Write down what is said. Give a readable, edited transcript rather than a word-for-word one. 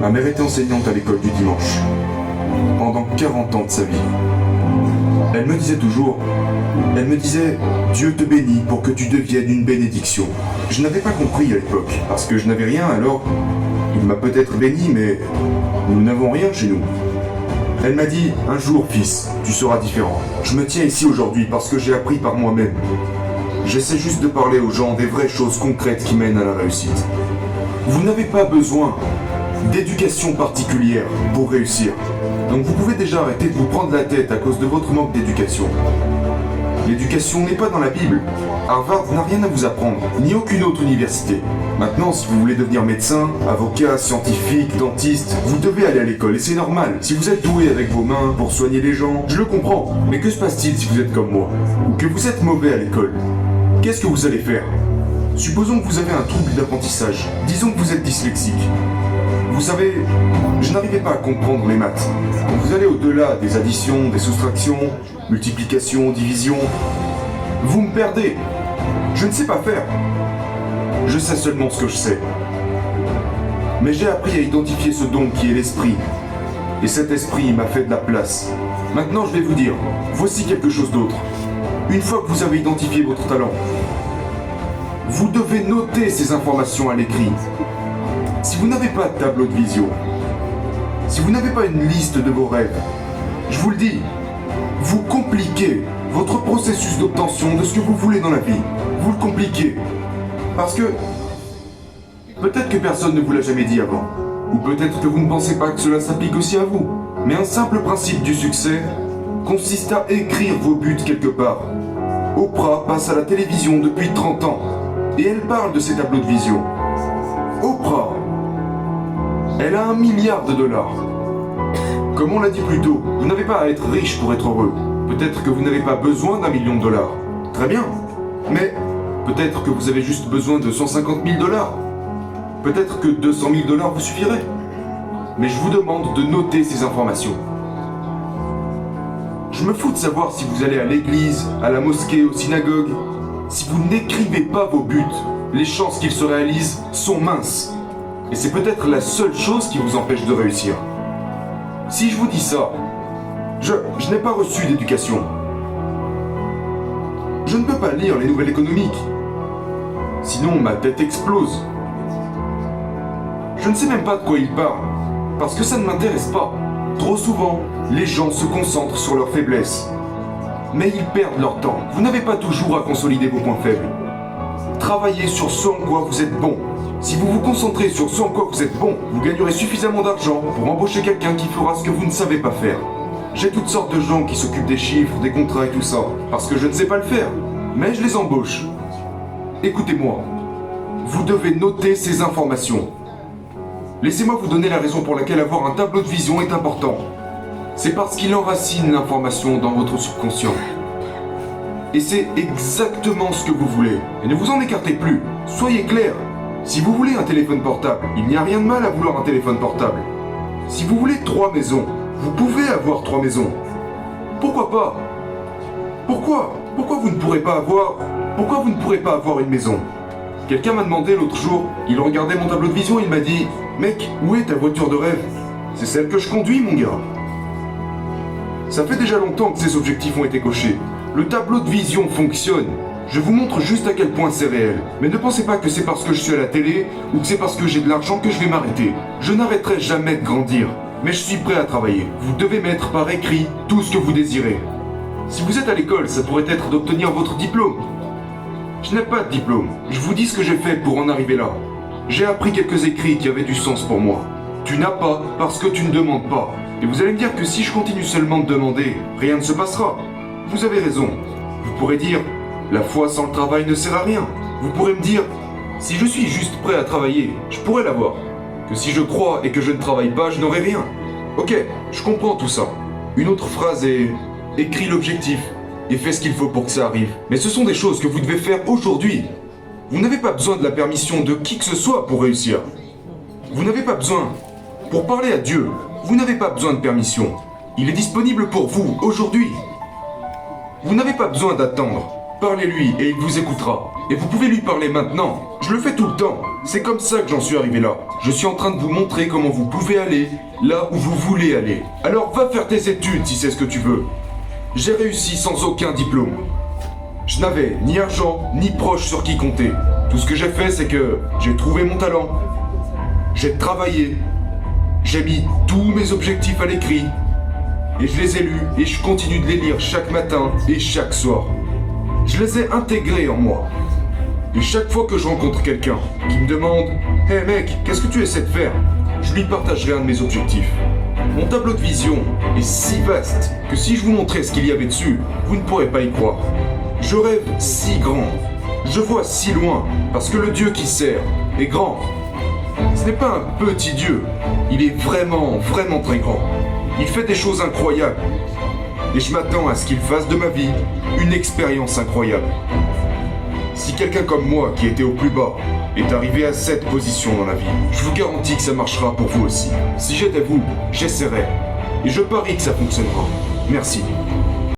Ma mère était enseignante à l'école du dimanche, pendant 40 ans de sa vie. Elle me disait toujours, Dieu te bénit pour que tu deviennes une bénédiction. Je n'avais pas compris à l'époque, parce que je n'avais rien, alors il m'a peut-être béni, mais nous n'avons rien chez nous. Elle m'a dit, un jour fils, tu seras différent. Je me tiens ici aujourd'hui parce que j'ai appris par moi-même. J'essaie juste de parler aux gens des vraies choses concrètes qui mènent à la réussite. Vous n'avez pas besoin d'éducation particulière pour réussir. Donc vous pouvez déjà arrêter de vous prendre la tête à cause de votre manque d'éducation. L'éducation n'est pas dans la Bible. Harvard n'a rien à vous apprendre, ni aucune autre université. Maintenant, si vous voulez devenir médecin, avocat, scientifique, dentiste, vous devez aller à l'école et c'est normal. Si vous êtes doué avec vos mains pour soigner les gens, je le comprends. Mais que se passe-t-il si vous êtes comme moi? Ou que vous êtes mauvais à l'école? Qu'est-ce que vous allez faire? Supposons que vous avez un trouble d'apprentissage. Disons que vous êtes dyslexique. Vous savez, je n'arrivais pas à comprendre les maths. Quand vous allez au-delà des additions, des soustractions, multiplications, divisions, vous me perdez. Je ne sais pas faire. Je sais seulement ce que je sais. Mais j'ai appris à identifier ce don qui est l'esprit. Et cet esprit m'a fait de la place. Maintenant, je vais vous dire, voici quelque chose d'autre. Une fois que vous avez identifié votre talent, vous devez noter ces informations à l'écrit. Si vous n'avez pas de tableau de vision, si vous n'avez pas une liste de vos rêves, je vous le dis, vous compliquez votre processus d'obtention de ce que vous voulez dans la vie. Vous le compliquez. Parce que peut-être que personne ne vous l'a jamais dit avant. Ou peut-être que vous ne pensez pas que cela s'applique aussi à vous. Mais un simple principe du succès consiste à écrire vos buts quelque part. Oprah passe à la télévision depuis 30 ans. Et elle parle de ses tableaux de vision. Oprah, elle a $1 milliard. Comme on l'a dit plus tôt, vous n'avez pas à être riche pour être heureux. Peut-être que vous n'avez pas besoin d'$1 million. Très bien. Mais peut-être que vous avez juste besoin de $150 000. Peut-être que $200 000 vous suffirait. Mais je vous demande de noter ces informations. Je me fous de savoir si vous allez à l'église, à la mosquée, aux synagogues. Si vous n'écrivez pas vos buts, les chances qu'ils se réalisent sont minces. Et c'est peut-être la seule chose qui vous empêche de réussir. Si je vous dis ça, je n'ai pas reçu d'éducation. Je ne peux pas lire les nouvelles économiques. Sinon, ma tête explose. Je ne sais même pas de quoi il parle, parce que ça ne m'intéresse pas. Trop souvent, les gens se concentrent sur leurs faiblesses. Mais ils perdent leur temps. Vous n'avez pas toujours à consolider vos points faibles. Travaillez sur ce en quoi vous êtes bon. Si vous vous concentrez sur ce en quoi vous êtes bon, vous gagnerez suffisamment d'argent pour embaucher quelqu'un qui fera ce que vous ne savez pas faire. J'ai toutes sortes de gens qui s'occupent des chiffres, des contrats et tout ça, parce que je ne sais pas le faire. Mais je les embauche. Écoutez-moi. Vous devez noter ces informations. Laissez-moi vous donner la raison pour laquelle avoir un tableau de vision est important. C'est parce qu'il enracine l'information dans votre subconscient. Et c'est exactement ce que vous voulez. Et ne vous en écartez plus. Soyez clair. Si vous voulez un téléphone portable, il n'y a rien de mal à vouloir un téléphone portable. Si vous voulez 3 maisons, vous pouvez avoir 3 maisons. Pourquoi pas? Pourquoi vous ne pourrez pas avoir une maison? Quelqu'un m'a demandé l'autre jour, il regardait mon tableau de vision et il m'a dit « Mec, où est ta voiture de rêve? C'est celle que je conduis, mon gars. » Ça fait déjà longtemps que ces objectifs ont été cochés. Le tableau de vision fonctionne. Je vous montre juste à quel point c'est réel. Mais ne pensez pas que c'est parce que je suis à la télé ou que c'est parce que j'ai de l'argent que je vais m'arrêter. Je n'arrêterai jamais de grandir. Mais je suis prêt à travailler. Vous devez mettre par écrit tout ce que vous désirez. Si vous êtes à l'école, ça pourrait être d'obtenir votre diplôme. Je n'ai pas de diplôme. Je vous dis ce que j'ai fait pour en arriver là. J'ai appris quelques écrits qui avaient du sens pour moi. Tu n'as pas parce que tu ne demandes pas. Et vous allez me dire que si je continue seulement de demander, rien ne se passera. Vous avez raison. Vous pourrez dire, la foi sans le travail ne sert à rien. Vous pourrez me dire, si je suis juste prêt à travailler, je pourrais l'avoir. Que si je crois et que je ne travaille pas, je n'aurai rien. Ok, je comprends tout ça. Une autre phrase est, écris l'objectif et fais ce qu'il faut pour que ça arrive. Mais ce sont des choses que vous devez faire aujourd'hui. Vous n'avez pas besoin de la permission de qui que ce soit pour réussir. Vous n'avez pas besoin. Pour parler à Dieu, vous n'avez pas besoin de permission. Il est disponible pour vous aujourd'hui. Vous n'avez pas besoin d'attendre. Parlez-lui et il vous écoutera. Et vous pouvez lui parler maintenant. Je le fais tout le temps. C'est comme ça que j'en suis arrivé là. Je suis en train de vous montrer comment vous pouvez aller là où vous voulez aller. Alors va faire tes études si c'est ce que tu veux. J'ai réussi sans aucun diplôme. Je n'avais ni argent, ni proche sur qui compter. Tout ce que j'ai fait, c'est que j'ai trouvé mon talent. J'ai travaillé. J'ai mis tous mes objectifs à l'écrit. Et je les ai lus et je continue de les lire chaque matin et chaque soir. Je les ai intégrés en moi. Et chaque fois que je rencontre quelqu'un qui me demande « Hey mec, qu'est-ce que tu essaies de faire ?» je lui partagerai un de mes objectifs. Mon tableau de vision est si vaste que si je vous montrais ce qu'il y avait dessus, vous ne pourrez pas y croire. Je rêve si grand, je vois si loin, parce que le Dieu qui sert est grand. Ce n'est pas un petit Dieu, il est vraiment, vraiment très grand. Il fait des choses incroyables. Et je m'attends à ce qu'il fasse de ma vie une expérience incroyable. Si quelqu'un comme moi, qui était au plus bas, est arrivé à cette position dans la vie, je vous garantis que ça marchera pour vous aussi. Si j'étais vous, j'essaierais. Et je parie que ça fonctionnera. Merci.